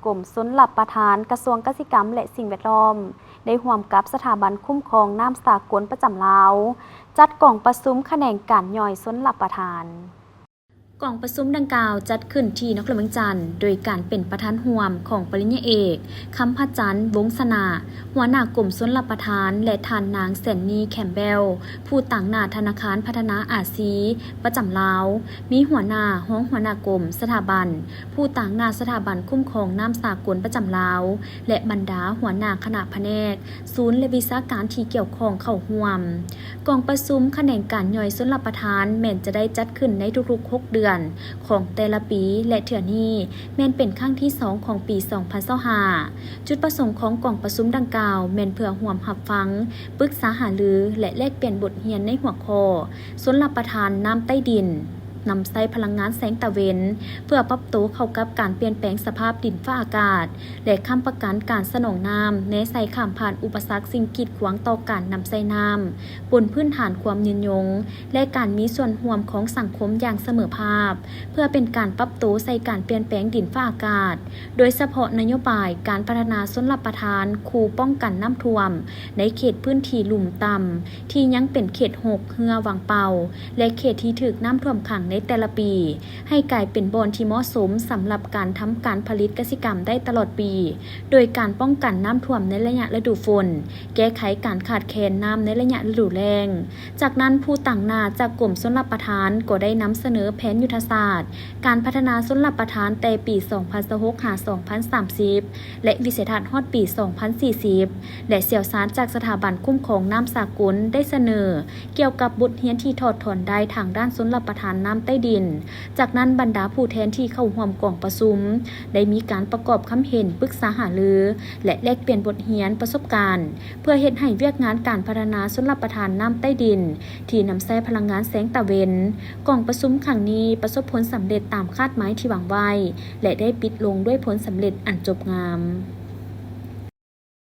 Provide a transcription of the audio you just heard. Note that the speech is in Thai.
กรมชลประทานกระทรวงเกษตรกรรมและสิ่งแวดล้อมได้ร่วมกับสถาบันคุ้มครองน้ำสากลประจำลาวจัดกล่องประชุมแขนงการย่อยชลประทานกล่องประชุมดังกล่าวจัดขึ้นที่นครเมืองจันทร์โดยการเป็นประธานร่วมของปริญญาเอกคำพัจันทร์วงศนาหัวหน้ากรมชลประทานและท่านนางแสนนีแคมเบลผู้ต่างหน้าธนาคารพัฒนาอาซีประจำลาวมีหัวหน้าห้องหัวหน้ากรมสถาบันผู้ต่างหน้าสถาบันคุ้มครองน้ำสากลประจำลาวและบรรดาหัวหน้าคณะแผนกศูนย์และวิชาการที่เกี่ยวข้องเข้าร่วมกล่องประชุมแขนงการย่อยชลประทานแม้นจะได้จัดขึ้นในทุกๆ6 เดือนของแต่ละปีและเทื่อนี้แม่นเป็นครั้งที่2ของปี2025จุดประสงค์ของกล่องประชุมดังกล่าวแม่นเพื่อร่วมรับฟังปรึกษาหารือและแลกเปลี่ยนบทเรียนในหัวข้อชลประทานน้ำใต้ดินนำใช้พลังงานแสงตะเวนเพื่อปรับตัวเข้ากับการเปลี่ยนแปลงสภาพดินฟ้าอากาศและค้ำประกันการสนองน้ำในใส่ข้ามผ่านอุปสรรคสิ่งกีดขวางต่อการนำใส่น้ำบนพื้นฐานความยืนยงและการมีส่วนร่วมของสังคมอย่างเสมอภาคเพื่อเป็นการปรับตัวใส่การเปลี่ยนแปลงดินฟ้าอากาศโดยเฉพาะนโยบายการพัฒนาชลประทานคูป้องกันน้ำท่วมในเขตพื้นที่ลุ่มต่ำที่ยังเป็นเขต6เฮือวังเป่าและเขตที่ถูกน้ำท่วมขังในแต่ละปีให้กลายเป็นบอนที่เหมาะสมสำหรับการทำการผลิตกสิกรรมได้ตลอดปีโดยการป้องกันน้ำท่วมในระยะฤดูฝนแก้ไขการขาดแคลนน้ำในระยะฤดูแล้งจากนั้นผู้ต่างหน้าจากกรมชลประทานก็ได้นำเสนอแผนยุทธศาสตร์การพัฒนาชลประทานแต่ปี2026 หา 2030และวิสัยทัศน์ฮอดปี 2040และเสี่ยวสารจากสถาบันคุ้มครองน้ำสากลได้เสนอเกี่ยวกับบทเรียนที่ถอดถอนได้ทางด้านชลประทานน้ำใต้ดินจากนั้นบรรดาผู้แทนที่เข้าร่วมกล่องประชุมได้มีการประกอบคำเห็นปรึกษาหารือและแลกเปลี่ยนบทเรียนประสบการณ์เพื่อเฮ็ดให้เวียกงานการพัฒนาชลประทานน้ำใต้ดินที่นำใช้พลังงานแสงตะเวนกล่องประชุมครั้งนี้ประสบผลสำเร็จตามคาดหมายที่หวังไว้และได้ปิดลงด้วยผลสำเร็จอันจบงาม